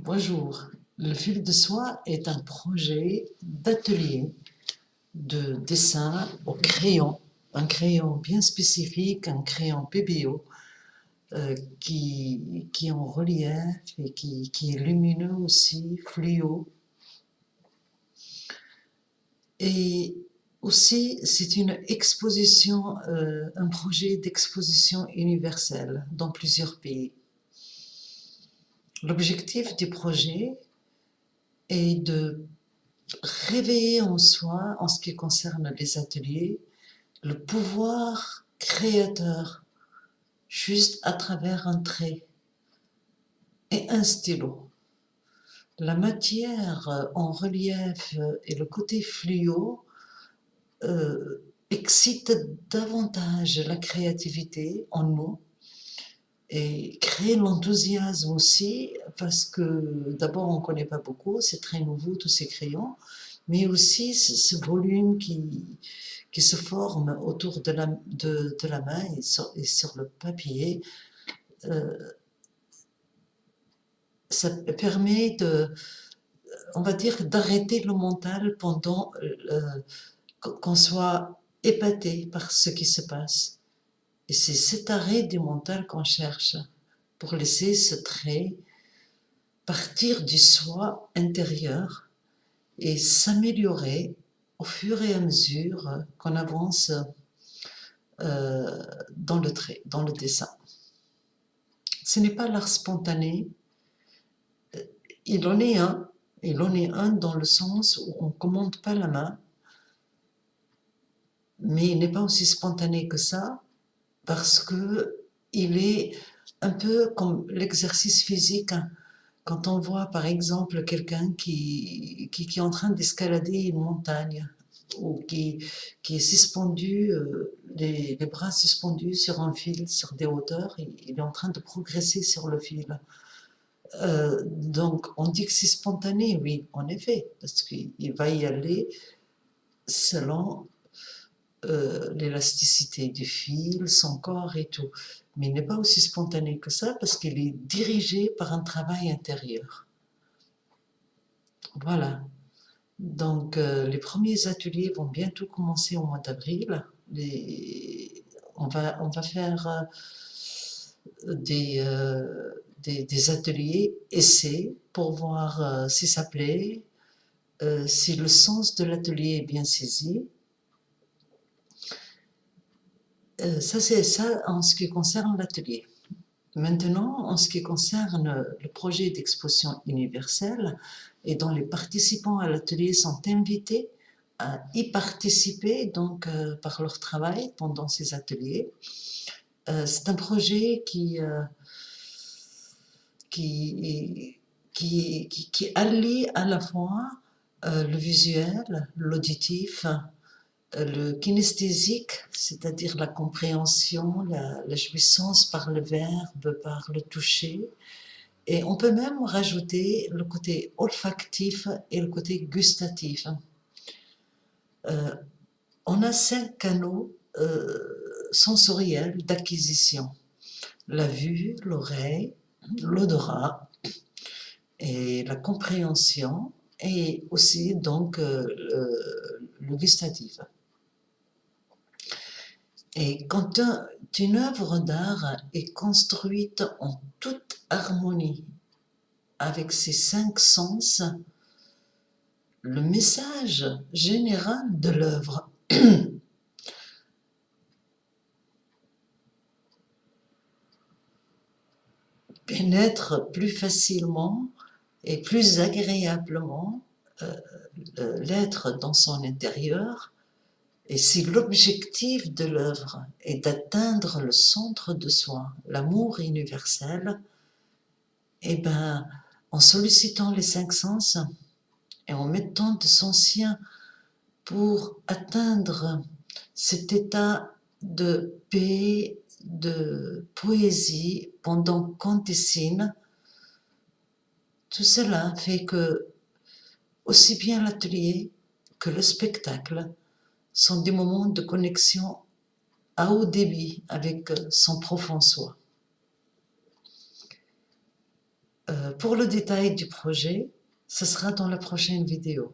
Bonjour, le fil de soie est un projet d'atelier de dessin au crayon, un crayon bien spécifique, un crayon PBO qui est en relief et qui est lumineux aussi, fluo. Et aussi, c'est une exposition, un projet d'exposition universelle dans plusieurs pays. L'objectif du projet est de réveiller en soi, en ce qui concerne les ateliers, le pouvoir créateur, juste à travers un trait et un stylo. La matière en relief et le côté fluo excite davantage la créativité en nous et crée l'enthousiasme aussi parce que d'abord on ne connaît pas beaucoup, c'est très nouveau tous ces crayons, mais aussi ce volume qui se forme autour de la main et sur le papier, ça permet on va dire, d'arrêter le mental pendant qu'on soit épaté par ce qui se passe. Et c'est cet arrêt du mental qu'on cherche pour laisser ce trait partir du soi intérieur et s'améliorer au fur et à mesure qu'on avance dans le trait, dans le dessin. Ce n'est pas l'art spontané, il en est un dans le sens où on ne commande pas la main, mais il n'est pas aussi spontané que ça, parce que il est un peu comme l'exercice physique. Quand on voit par exemple quelqu'un qui est en train d'escalader une montagne, ou qui est suspendu, les bras suspendus sur un fil, sur des hauteurs, il est en train de progresser sur le fil. Donc on dit que c'est spontané, oui, en effet, parce qu'il va y aller selon l'élasticité du fil, son corps et tout. Mais il n'est pas aussi spontané que ça parce qu'il est dirigé par un travail intérieur. Voilà. Donc les premiers ateliers vont bientôt commencer au mois d'avril. On va faire des ateliers essais pour voir si ça plaît, si le sens de l'atelier est bien saisi. Ça, c'est ça en ce qui concerne l'atelier. Maintenant, en ce qui concerne le projet d'exposition universelle, et dont les participants à l'atelier sont invités à y participer donc par leur travail pendant ces ateliers. C'est un projet qui allie à la fois le visuel, l'auditif, le kinesthésique, c'est-à-dire la compréhension, la jouissance par le verbe, par le toucher. Et on peut même rajouter le côté olfactif et le côté gustatif. On a 5 canaux sensoriels d'acquisition. La vue, l'oreille, l'odorat et la compréhension, et aussi donc le gustatif. Et quand une œuvre d'art est construite en toute harmonie avec ces 5 sens, le message général de l'œuvre pénètre plus facilement et plus agréablement l'être dans son intérieur. Et si l'objectif de l'œuvre est d'atteindre le centre de soi, l'amour universel, eh ben, en sollicitant les 5 sens et en mettant de son sien pour atteindre cet état de paix, de poésie pendant qu'on dessine, tout cela fait que aussi bien l'atelier que le spectacle sont des moments de connexion à haut débit avec son profond soi. Pour le détail du projet, ce sera dans la prochaine vidéo.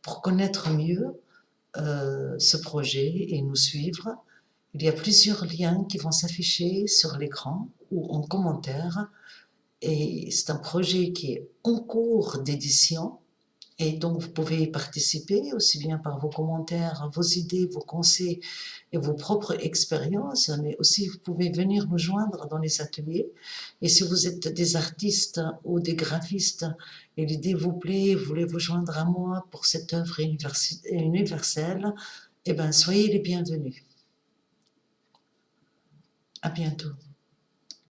Pour connaître mieux ce projet et nous suivre, il y a plusieurs liens qui vont s'afficher sur l'écran ou en commentaire. Et c'est un projet qui est en cours d'édition. Et donc, vous pouvez y participer aussi bien par vos commentaires, vos idées, vos conseils et vos propres expériences, mais aussi vous pouvez venir nous joindre dans les ateliers. Et si vous êtes des artistes ou des graphistes et l'idée vous plaît, vous voulez vous joindre à moi pour cette œuvre universelle, eh bien, soyez les bienvenus. À bientôt.